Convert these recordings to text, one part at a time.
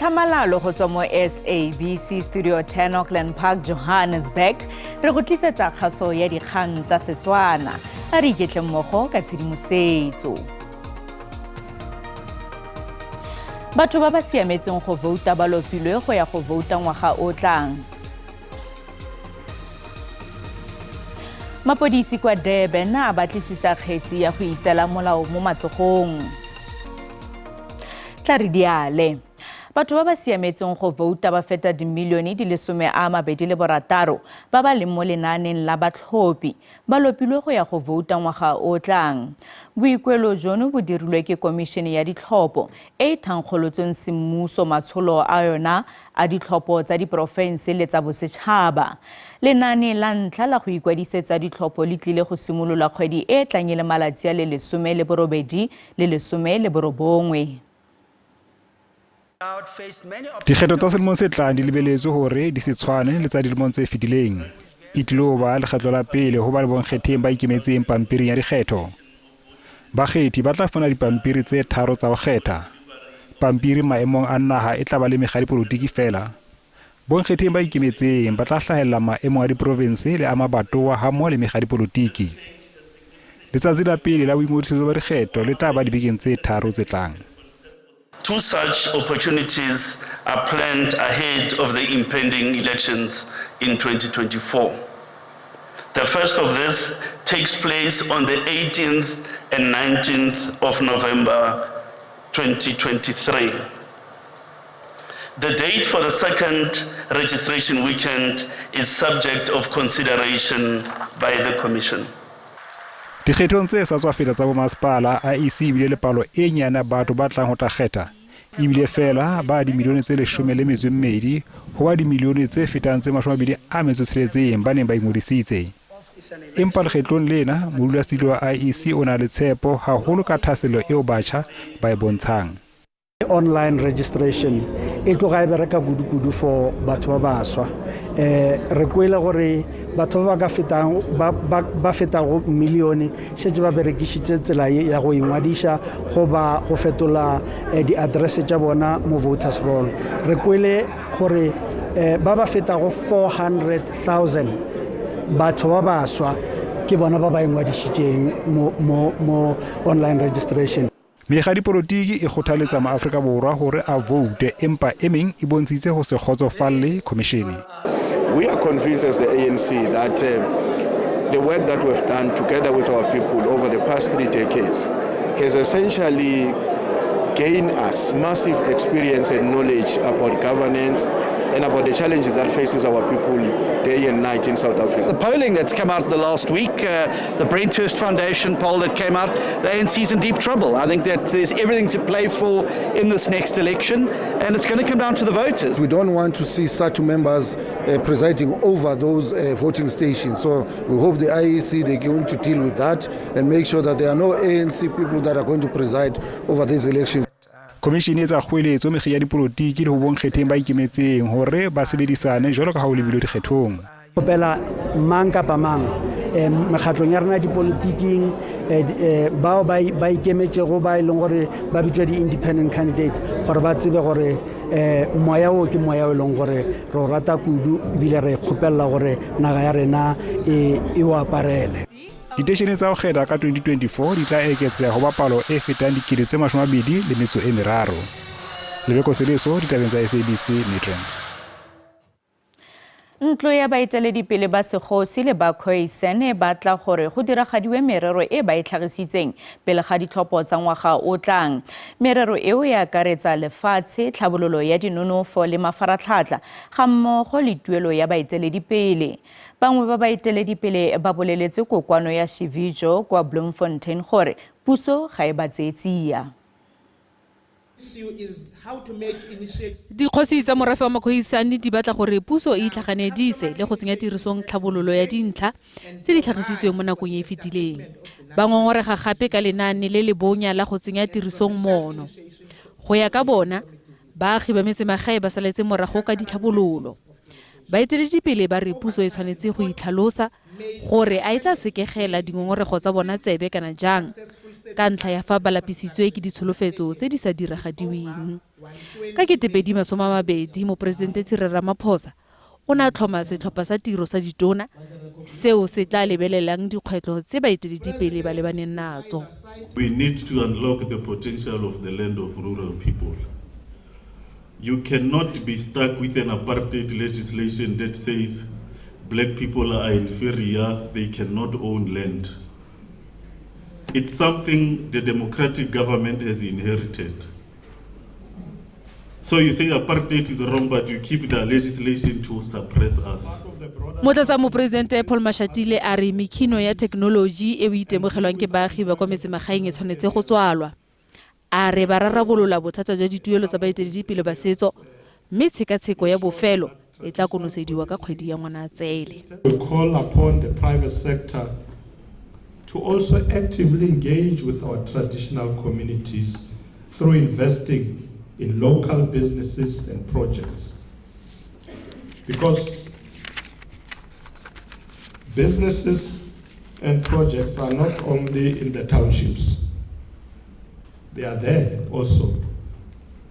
Tlhamalalo go tswa mo SABC Studio 10 Auckland Park, Johannesburg. Re go tlisetsa kgaso ya dikgang tsa Setswana. A re iketle mmogo ka tshedimosetso. Batho ba ba siametseng go vouta ba lopilwe go ya go vouta ngwaga o tlang. Mapodisi kwa Durban a batlisisa kgetsi ya go itseela molao mo matsogong. Tla re diale. Batho ba ba siametseng go vouta ba feta dimilione di le 26 ba ba leng mo lenaaneng la batlhophi ba lopilwe go ya go vouta ngwaga o tlang. Boikuelo jono bo dirilwe ke Komišene ya Ditlhopho e thankgolotseng semmuso matsholo a yona a ditlhopho tsa diporofense le tsa bosetšhaba. Lenaane la ntlha la go ikwadisetsa ditlhopho le tlile go simolola kgwedi e tlang le malatsi a le 18 le 19. Dikgetho tsa selemong se tlang di lebeletswe hore di se tshwane le tsa dilemong tse fetileng. E tlilo ba lekgetlo la pele ho ba le bonkgetheng ba ikemetseng pampiring ya dikgetho. Bakgethi ba tla fana dipampiri tse 3 tsa ho kgetha. Pampiri maemong a naha e tla ba le mekga dipolotiki fela. Bonkgetheng ba ikemetseng ba tla hlahella maemong a diprovinse le a mabatowa hammoho le mekga dipolotiki. Letsatsi la pele la boingodisetso ba dikgetho le tla ba dibekeng tse 3 tse tlang. Two such opportunities are planned ahead of the impending elections in 2024. The first of this takes place on the 18th and 19th of November 2023. The date for the second registration weekend is subject of consideration by the Commission. Dikgethong tse sa tswa feta tsa bomasepala a ise bile le palo e nyane batho ba tlang ho tla kgetha. Ebile fela ba dimilione tse 12 ho ba dimilione tse fetang tse 26 ba neng ba ingodisitse. Empa lekgetlong lena modulasetulo wa IEC o na le tshepo haholo ka thaselo eo batjha ba e bontshang. Online registration e tlo ga e bereka kudu for batho ba baswa re kwela gore batho ba ka fetang ba feta go milione shetse ba berekisitse tsela ya go ingwadisha go ba go fetola di address tsa bona mo voters roll. Re kwele gore ba feta go 400,000 batho ba baswa ke bona ba ingwadishitseng mo online registration. Mekga dipolotiki e kgothaletsa maAfrika Borwa hore a vote empa emeng e bontshitse ho se kgotsofalle komishene. We are convinced as the ANC that the work that we've done together with our people over the past 3 decades has essentially gained us massive experience and knowledge about governance and about the challenges that faces our people day and night in South Africa. The polling that's come out the last week, the Brenthurst Foundation poll that came out, the ANC is in deep trouble. I think that there's everything to play for in this next election, and it's going to come down to the voters. We don't want to see such members presiding over those voting stations. So we hope the IEC they're going to deal with that and make sure that there are no ANC people that are going to preside over these elections. Komishene e tsa kgweletso mekga ya dipolotiki le ho bonkgetheng ba ikemetseng hore ba sebedisane jwalo ka ha o lebile dikgethong. Kopela mang kapa mang mekgatlong ya rena dipolotiking bao ba ikemetse go ba ileng gore ba bitswa di-independent candidate gore ba tsebe gore moya o ke moya o leng gore re rata kudu ebile re kgopella gore naga ya rena e o aparele. Diteshene tsa ho kgetha ka 2024 di tla eketseha ho ba palo e fetang 23,000. Lebeko Seleso ditabeng tsa SABC Metro. Ntlo ya baeteledipele ba segosi le ba Khoisan e batla gore go diragadiwe merero e ba e tlhagisitseng pele ga ditlhopho tsa ngwaga o tlang. Merero eo e akaretsa lefatshe, tlhabololo ya dinonofo le mafaratlhatlha ga mmogo le tuelo ya baeteledipele. Bangwe ba baeteledipele ba boleletse kokoano ya Shivijo kwa Bloemfontein gore puso ga e ba tseetsia. Dikgosi tsa morafe wa Makhoisan di batla gore puso e itlhaganedise le go tsenya tirisong tlhabololo ya dintlha tse di tlhagisitsweng mo nakong e fetileng. Ba ngongorega gape ka lenaane le le bonya la go tsenya tirisong mono. Go ya ka bona, baagi ba metsemagae ba saletse morago ka ditlhabololo. Baeteledipele ba re puso e tshwanetse go itlhalosa gore a e tla sekegela dingongorego tsa bona tsebe kana jang ka ntlha ya fa ba lapisitswe ke ditsholofetso tse di sa diragadiweng. Ka 2020 Moporesidente Cyril Ramaphosa o ne a tlhoma setlhopha sa tiro sa ditona seo se tla lebelelang dikgwetlho tse baeteledipele ba lebaneng natso. We need to unlock the potential of the land of rural people. You cannot be stuck with an apartheid legislation that says black people are inferior, they cannot own land. It's something the democratic government has inherited. So you say apartheid is wrong, but you keep the legislation to suppress us. Motlatsa Moporesidente Paul Mashatile a re mekhino ya technology e itemogelwang ke baagi ba kwa metsemagaeng e tshwanetse go tswalwa. A re ba rarabolola bothata jwa dituelo tsa baeteledipele ba setso mme tshekatsheko ya bofelo e tla konosediwa ka kgwedi ya Ngwanatsele. We call upon the private sector to also actively engage with our traditional communities through investing in local businesses and projects. Because businesses and projects are not only in the townships, they are there also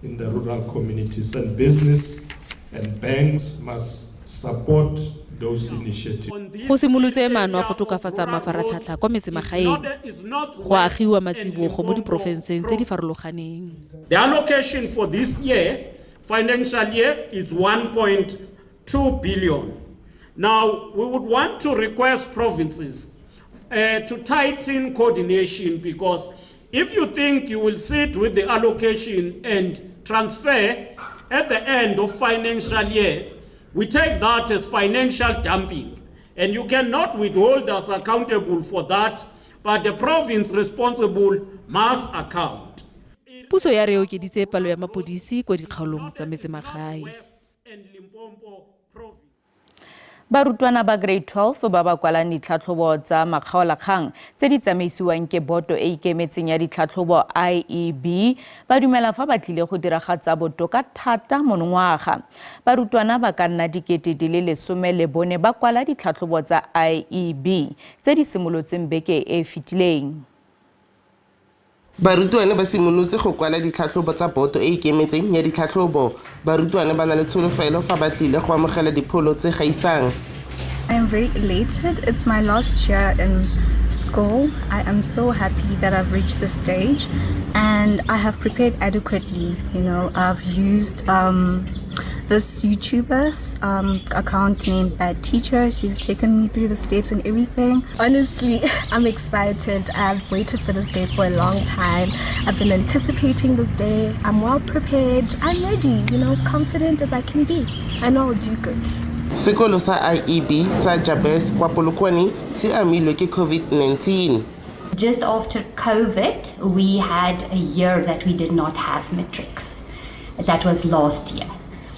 in the rural communities, and business and banks must support those initiatives. Go simolotse maano a go tokafatsa mafaratlhatlha kwa metsemagaeng go agiwa matsibogo mo diporofenseng tse di farologaneng. The allocation for this year, financial year, is 1.2 billion. Now, we would want to request provinces to tighten coordination, because if you think you will sit with the allocation and transfer at the end of financial year, we take that as financial dumping, and you cannot withhold us accountable for that, but the province responsible must account. Puso ya re okeditse palo ya mapodisi kwa dikgaolong tsa metsemagae. Barutwana ba grade 12 ba ba kwalang ditlhatlhobo tsa makgaolakgang tse di tsamaisiwang ke boto e ikemetseng ya ditlhatlhobo IEB ba dumela fa ba tlile go diragatsa botoka thata monongwaga. Barutwana ba ka nna 14,000 ba kwala ditlhatlhobo tsa IEB tse di simolotseng beke e fetileng. Barutwana ba simolotse go kwala ditlhatlhobo tsa boto e ikemetseng ya ditlhatlhobo. Barutwana ba na le tsholofelo fa ba tlile go amogela dipholo tse gaisang. I am very elated. It's my last year in school. I am so happy that I've reached this stage and I have prepared adequately. You know, I've used this YouTuber's account named Bad Teacher. She's taken me through the steps and everything. Honestly, I'm excited. I've waited for this day for a long time. I've been anticipating this day. I'm well prepared. I'm ready, you know, confident as I can be. I know I'll do good. Sekolo sa IEB sa Jabez kwa Polokwane si amilwe ke COVID-19. Just after COVID, we had a year that we did not have matrics. That was last year.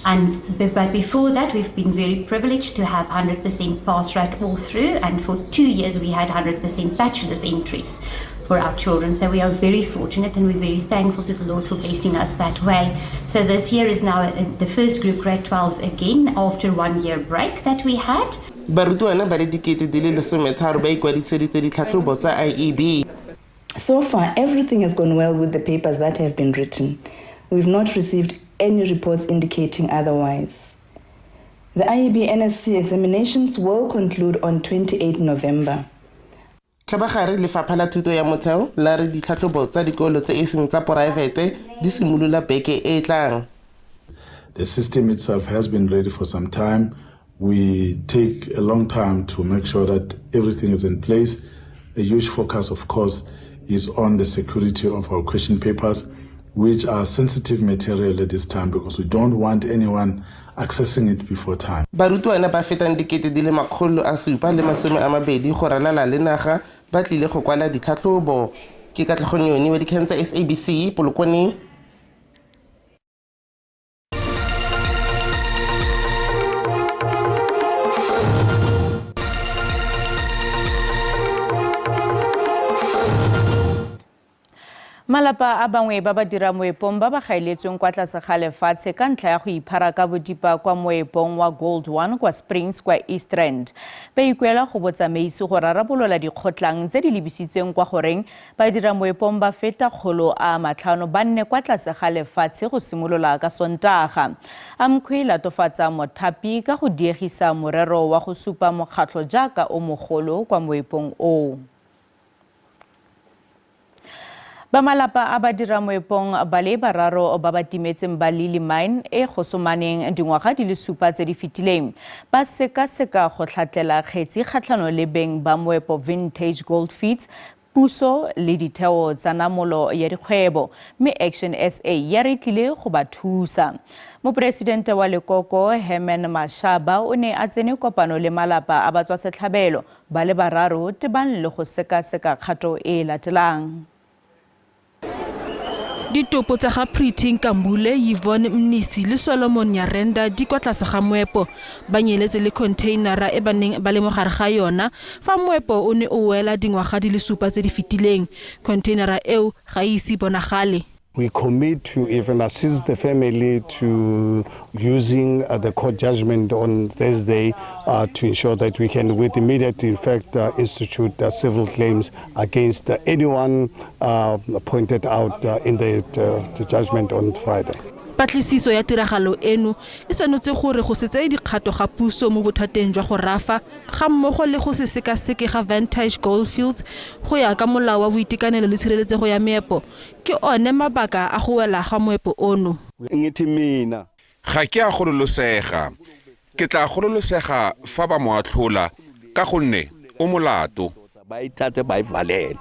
But before that, we've been very privileged to have 100% pass rate all through, and for 2 years we had 100% bachelor's entries for our children. So we are very fortunate and we're very thankful to the Lord for blessing us that way. So this year is now the first group grade 12s again after 1 year break that we had. Barutwana ba le 13 ba ikwadisitse ditlhatlhobo tsa IEB. So far, everything has gone well with the papers that have been written. We've not received any reports indicating otherwise. The IEB NSC examinations will conclude on 28 November. Kabagare lefapha la thuto ya motheo la re ditlhatlhobo tsa dikolo tse eseng tsa poraefete di simolola beke e tlang. The system itself has been ready for some time. We take a long time to make sure that everything is in place. A huge focus, of course, is on the security of our question papers, which are sensitive material at this time because we don't want anyone accessing it before time. Barutwana ba fetang 720 go ralala le naga ba tlile go kwala ditlhatlhobo. Ke Katlhagonyoni wa Dikgang tsa SABC Polokwane. Malapa a bangwe ba ba dira moepong ba ba gaeletsweng kwa tlase ga lefatshe ka ntlha ya go iphara ka bodipa kwa moepong wa Gold One kwa Springs kwa East Rand. Ba ikuela go botsamaisi go rarabolola dikgotlang tse di lebisitsweng kwa goreng ba dira moepong ba feta 500 ba nne kwa tlase ga lefatshe go simolola ka Sontaga. Amkhwe latofatsa mothapi ka go diegisa morero wa go supa mokgatlho jaaka o mogolo kwa moepong o. Ba malapa a ba dira moepong ba le bararo ba ba timetseng ba Lily Mine e go somaneng dingwaga di le 7 tse di fetileng ba seka-seka go tlhatlela kgetsi kgatlhano le beng ba moepo Vintage Gold Feeds puso le ditheo tsa namolo ya dikgwebo mme Action SA ya re tlile go ba thusa. Mopresidente wa Lekoko Herman Mashaba o ne a tsene kopano le malapa a batswa setlhabelo ba le bararo tebang le go seka-seka kgato e latelang. Ditopo tsa ga Pretty Nkambule, Yvonne Mnisi le Solomon Nyarenda di kwa tlase ga moepo ba nyeletse le containera e baneng ba le mogare ga yona fa moepo o ne o wela dingwaga di le 7 tse di fetileng. Containera eo ga e isi bonagale. We commit to even assist the family to using the court judgment on Thursday to ensure that we can, with immediate effect, institute civil claims against anyone pointed out in the judgment on Friday. Patlisiso ya tiragalo eno e tshwanetse gore go setse dikgato ga puso mo bothateng jwa go rafa ga mmogo le go se sekaseke ga Vintage Goldfields go ya ka molao wa boitekanelo le tshireletsego ya meepo ke one mabaka a go wela ga moepo ono. Ngithi mina ga ke a gololosega ke tla gololosega fa ba mo atlhola ka gonne o molato ba itate ba ivalela.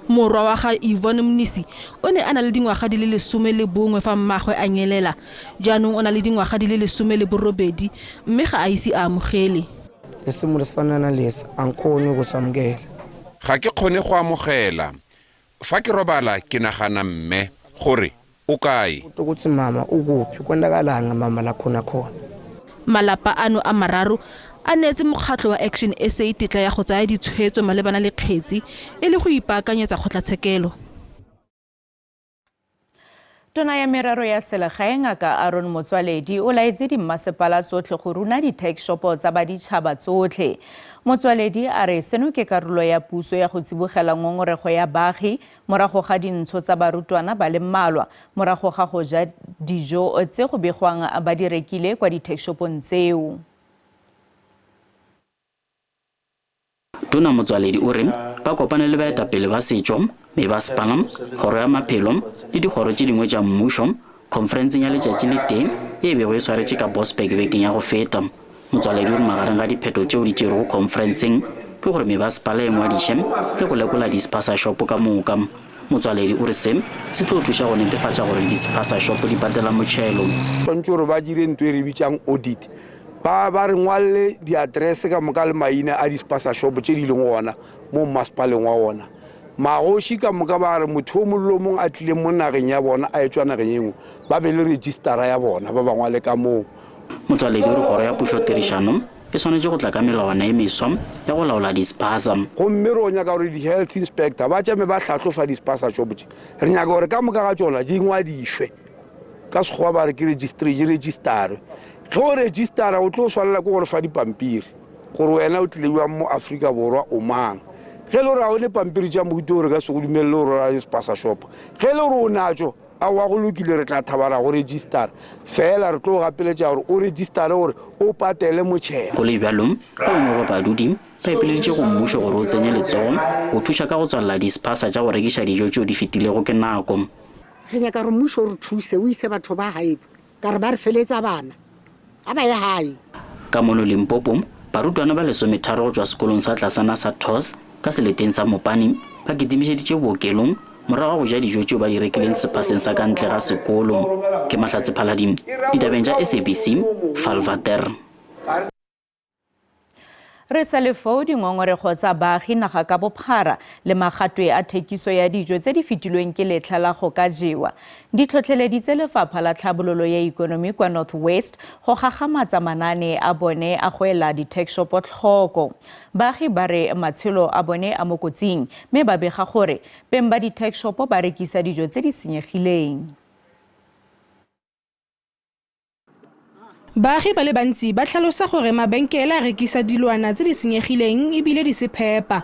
Morwa wa ga Yvonne Mnisi o ne a na le dingwaga di le 11 fa mmagwe a nyelela jaanong o na le dingwaga di le 18 mme ga a ise a amogele. Lesimo lesfanana lesa ankone go samgela ga ke kgone go amogela fa ke robala ke nagana mme gore o kae ukuthi mama ukuphi kwendakalanga mama la khona khona. Malapa ano a mararo a netse mokgatlho wa Action SA tetla ya go tsaya ditshwetso malebana le kgetsi e le go ipaakanyetsa kgotlatshekelo. Tona ya merero ya selegae Ngaka Aaron Motswaledi o laetse dimmasepala tsotlhe go runa di-tax shopo tsa baditšhaba tsotlhe. Motswaledi a re seno ke karolo ya puso ya go tsibogela ngongorego ya baagi morago ga dintsho tsa barutwana ba le mmalwa morago ga go ja dijo tse go begwang ba di rekile kwa di-tax shopong tseo. Tona Motswaledi o re ba kopane le baetapele ba setšo mme ba spalam kgoro ya maphelo le dikgoro tše dingwe tša mmušo conferenceng ya letšatši le teng e bego e swaretše ka Bospek bekeng ya go feta. Motswaledi o re magareng ga dipheto tšeo di tšerego conferenceng ke gore mebasepala e ngwadiše le go lekola dispasa shopo ka moka. Motswaledi o re se tlo thuša go netefatša gore dispasa shopo di patela motšhelo. Tshwanetse gore ba dire ntwe re bitsang audit ba re ngwalle di-address ka moka le maina a dispasa shop tše di leng gona mo masepaleng wa ona magoši ka moka ba re motho o mollo mongwe a tlile mo nageng ya bona a etswa nageng engwe ba be le registera ya bona ba ba ngwale ka moo. Motswaledi o re kgoro ya pušo-tirišano e swanetše go tla ka melawana e meswa ya go laola dispasa gomme re o nyaka gore di-health inspector ba tšame ba hlatlofa dispasa shop tše re nyaka gore ka moka ga tšona di ngwadišwe ka sekgowa ba re ke registare ge o registera o tlo swalela ko gore fa dipampiri gore wena o tlileuang mo Afrika Borwa o mang ge le gore ga o ne pampiri tša mohuta gore ka se go dumelele gore ra spasa shop ge le gore o natso a wa go lokile re tla thabara go registera fela re tlo gapeletša gore o registare gore o patele motšhelo. Go le bjalong go ngwe ba badudi ba ipeleditše go mmušo gore o tsenye letsogo go thuša ka go tswalela dispasa tša go rekiša dijo tšeo di fetilego ke nako. Re nyaka gore mmušo o re thuse o ise batho ba gae ka re ba re feletsa bana aba ya hae. Ka mono Limpopo barutwana ba 13 go tswa sekolong sa tlasana sa TOS ka seleteng sa Mopani ba kitimišeditše bookelong morago go ja dijo tšeo ba di rekileng sepaseng sa ka ntle ga sekolo. Ke Mahlatse Phaladimo, ditabeng tša SABC, Valvater. Re sa le foo dingongorego tsa baagi naga ka bophara le magatwe a thekiso ya dijo tse di fetilweng ke letlha la go ka jewa di tlhotlheleditse lefapha la tlhabololo ya ikonomi kwa North West go gagamatsa manane a bone a go ela di-taxshopo tlhoko. Baagi ba re matshelo a bone a mo kotsing mme ba bega gore beng ba di-taxshopo ba rekisa dijo tse di senyegileng. Baagi ba le bantsi ba tlhalosa gore mabenkele a rekisa dilwana tse di senyegileng ebile di se phepa.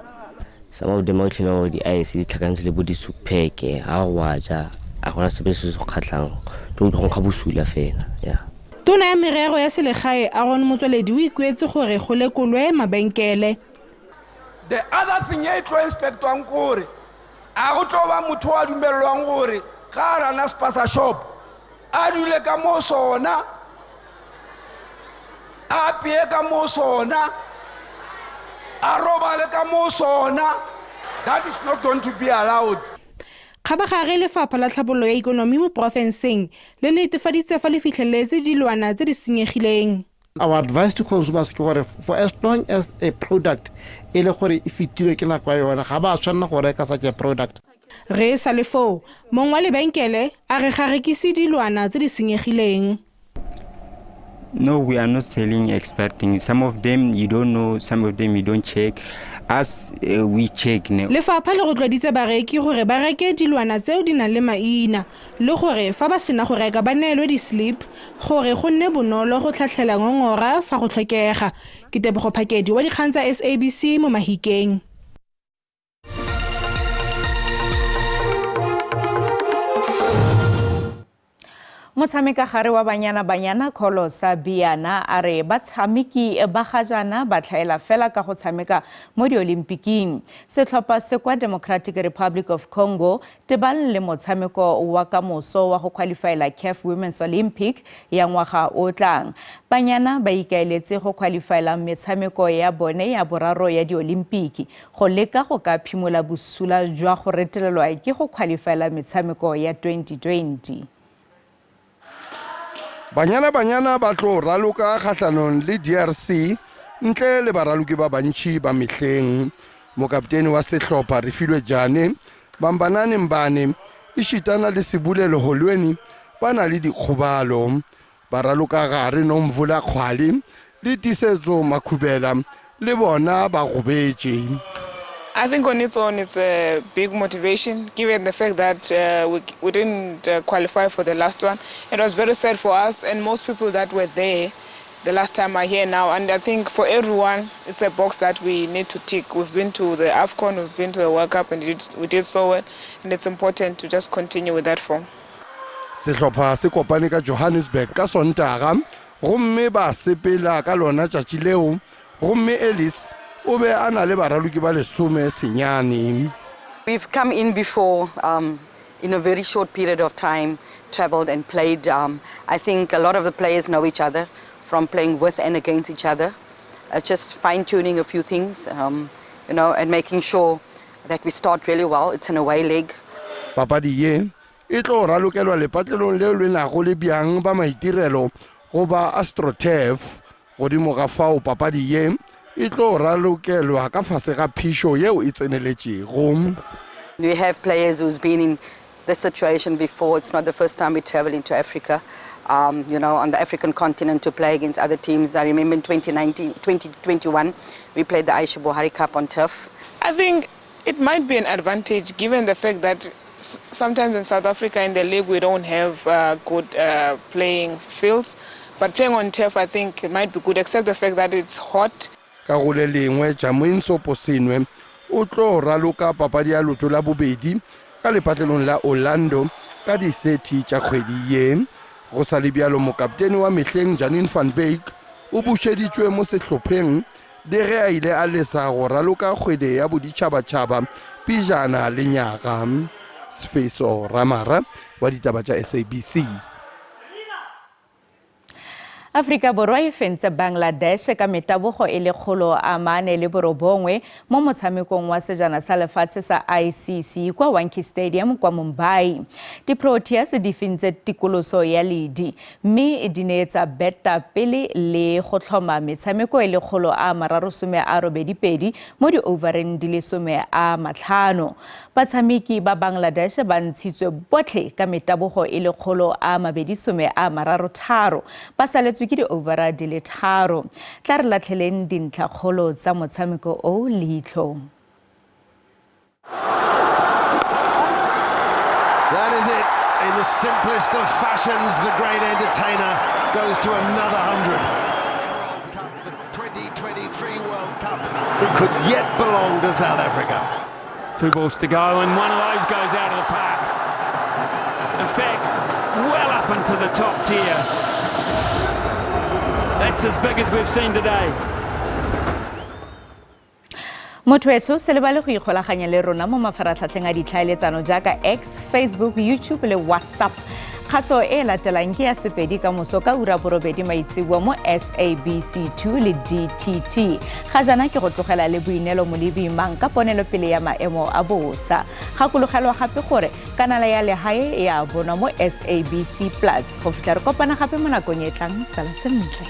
Some of them actually know the ice di tlhakantse le bo di supeke ha wa ja a gona sepe se se khatlang go ga busula fela ya. Tona ya merero ya selegae Aaron Motswaledi o ikuetse gore go lekolwe mabenkele. The other thing e tlo inspectwang gore a go tlo ba motho wa dumelwang gore ga rana spasa shop a dule ka mo sona a pie ka mo sona a robale ka mo sona. That is not going to be allowed. Khabagare lefapha la tlhabololo ya ikonomi mo profenseng le netefaditse fa le fitlheletse dilwana tse di senyegileng. Our advice to consumers ke gore for as long as a product e le gore e fitilwe ke nako ya yona ga ba tshwanela go reka such a product. Re sa le foo mong wa lebenkele a re ga rekisi dilwana tse di senyegileng. No, we are not selling experting. Some of them you don't know, some of them you don't check. As we check now. Lefapha le rotloeditse bareki gore ba reke dilwana tseo di nang le maina le gore fa ba sena go reka ba neelwe di-slip gore go nne bonolo go tlhatlhela ngongora fa go tlhokega. Ke Tebogo Phakedi wa dikgang tsa SABC mo Mahikeng. Motshameka gare wa banyana Kholo Sabiana a re batshameki ba ga jana ba tlhaela fela ka go tshameka mo di-Olympiking. Setlhopha se kwa Democratic Republic of Congo tebang le motshameko wa kamoso wa go qualifyela CAF Women's Olympic ya ngwaga o tlang. Banyana ba ikaeletse go qualifyela metshameko ya bone ya boraro ya di-Olimpiki go leka go ka phimola bosula jwa go retelelwa ke go qualifyela metshameko ya 2020. Banyana ba tlo raloka kgatlhanong le DRC ntle le baraloki ba bantši ba mehleng. Mokaptene wa sehlopha Refilwe Jane Bambanane Mbane e šitana le Sebulelo Holweni ba na le dikgobalo. Baraloka gare Nomvula Kgwale le Tisetso Makhubela le bona ba gobetše. I think on its own, it's a big motivation, given the fact that we didn't qualify for the last one. It was very sad for us and most people that were there the last time are here now. And I think for everyone, it's a box that we need to tick. We've been to the AFCON, we've been to the World Cup, and we did so well. And it's important to just continue with that form. Sehlopha se kopane ka Johannesburg ka Sontaga, gomme ba sepela ka lona tšatši leo, gomme Ellis We've come in before in a very short period of time, traveled and played. I think a lot of the players know each other from playing with and against each other. It's just fine-tuning a few things, and making sure that we start really well. It's an away leg. Papadi ye, it lo ralokelwa lepatlelong leo le nago le biang ba maitirelo go ba AstroTurf godimo ga fao papadi ye. We have players who's been in this situation before. It's not the first time we travel into Africa, on the African continent to play against other teams. I remember in 2021, we played the Aisha Buhari Cup on turf. I think it might be an advantage given the fact that sometimes in South Africa in the league we don't have good playing fields. But playing on turf, I think it might be good, except the fact that it's hot. Ka go le lengwe Jamoin Soposenwe o tlo raloka papadi ya loto la bobedi ka lepatlelong la Orlando ka di 30 tša kgwedi ye. Go sa le bjalo mokaptene wa mehleng Janine van Beek o bušeditšwe mo sehlopheng le ge a ile a lesa go raloka kgwedi ya boditšhabatšhaba pijana le nyaga. Sfeso Ramara wa ditaba tša SABC. Afrika Borwa e fentse Bangladesh ka metabogo e le 409 mo motshamekong wa sejana sa lefatshe sa ICC kwa Wankhede Stadium kwa Mumbai. Di-Proteas di fentse tikoloso ya ledi mme di neetsa beta pele le go tlhoma metshameko e le 382 mo di-overeng di le 15. Batshameki ba Bangladesh ba ntshitswe botlhe ka metabogo e le 233 ba saletswe ke di-overa di le 3. Tla re latlheleng dintlhakgolo tsa motshameko o leitlho. That is it. In the simplest of fashions, the great entertainer goes to another 100. The 2023 World Cup. It could yet belong to South Africa. 2 balls to go, and one of those goes out of the park. In fact, well up into the top tier. That's as big as we've seen today. Motho se le ba le go ikgolaganya le rona mo mafaratlhatlheng a ditlhaeletsano jaaka X, Facebook, YouTube le WhatsApp. Kgaso e latelang ke ya Sepedi ka moso ka ura borobedi maitsiboa mo SABC 2 le DTT. Ga jana ke go tlogela le boinelo mo lebimang ka ponelo pele ya maemo a bosa. Gakologelwa gape gore kanala ya lehae e a bonwa mo SABC Plus. Go fitlha re kopana gape mo nakong e tlang, sala sentle.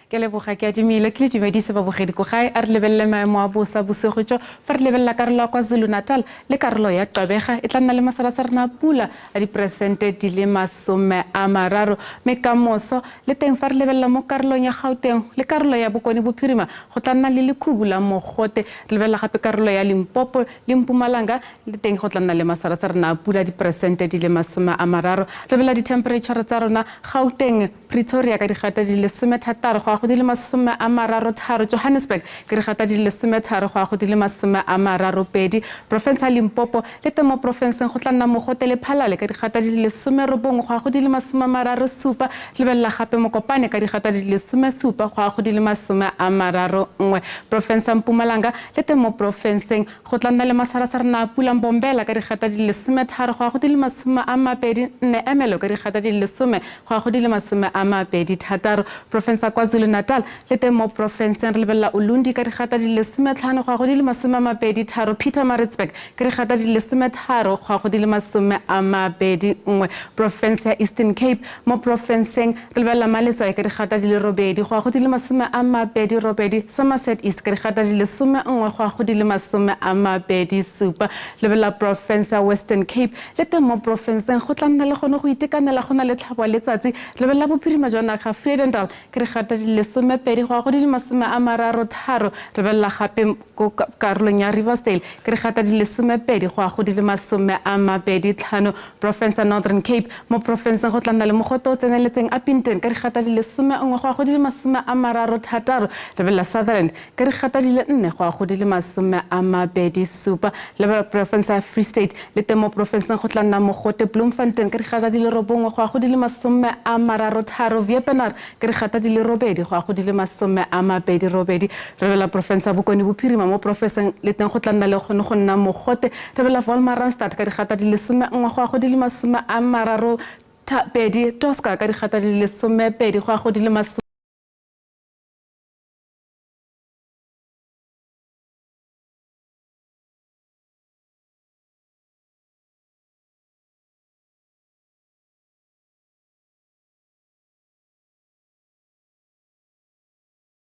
Ke leboga ke a dimile ke le dumedise babogedi ko gae a re lebelele maemo a bosa bosegotso fa re lebelela karolo ya KwaZulu-Natal le karolo ya Gqeberha e tla nna le masarasarana pula a diperesente di le 30 mme ka moso le teng fa re lebelela mo karolong ya Gauteng le karolo ya Bokone Bophirima go tla nna le lekhubu la mogote re lebelela gape karolo ya Limpopo le Mpumalanga le teng go tla nna le masarasarana pula a diperesente di le 30 re lebelela di-temperature tsa rona Gauteng Pretoria ka digata di le 16 go di le 33 Johannesburg ke digata di le 13 go di le 32 province ya Limpopo le temo province go tla nna mogote le Phalale ka digata di le 19 go di le 37 lebella gape Mokopane ka digata di le 17 go di le 31 province ya Mpumalanga le temo province go tla nna le masarasarana pula Mbombela ka digata di le 13 go di le 24 Emelo ka digata di le 10 go di le 26 province ya KwaZulu-Natal le teng mo province re lebelela Ulundi ka digata di le 15 go di le 23 Pietermaritzburg ka digata di le 13 go di le 21 province ya Eastern Cape mo province re lebelela Maletswa ka digata di le 8 go di le 28 Somerset East ka digata di le 11 go di le 27 lebelela province ya Western Cape le teng mo province go tla nna le gone go itekanela gona le tlhabo letsatsi lebelela Bophirima jwa naga Vredendal ka digata di le 12 go di le 33 re belela gape ko karolong ya Riversdale ka digata di le 12 go di le 25 province ya Northern Cape mo province go tla nna le mogote o tseneletseng Upington ka digata di le 11 go di le 36 re belela Sutherland ka digata di le 4 go di le 27 le province ya Free State le teng mo province go tla nna mogote Bloemfontein ka digata di le 9 go di le 33 Wepener ka digata di le 8 go di le 28 re bela province ya Bokone Bophirima mo province le teng go tla nna le gone go nna mogote re bela Wolmaranstad ka digata di le 11 go di le 32 Tosca ka digata di le 12 go di le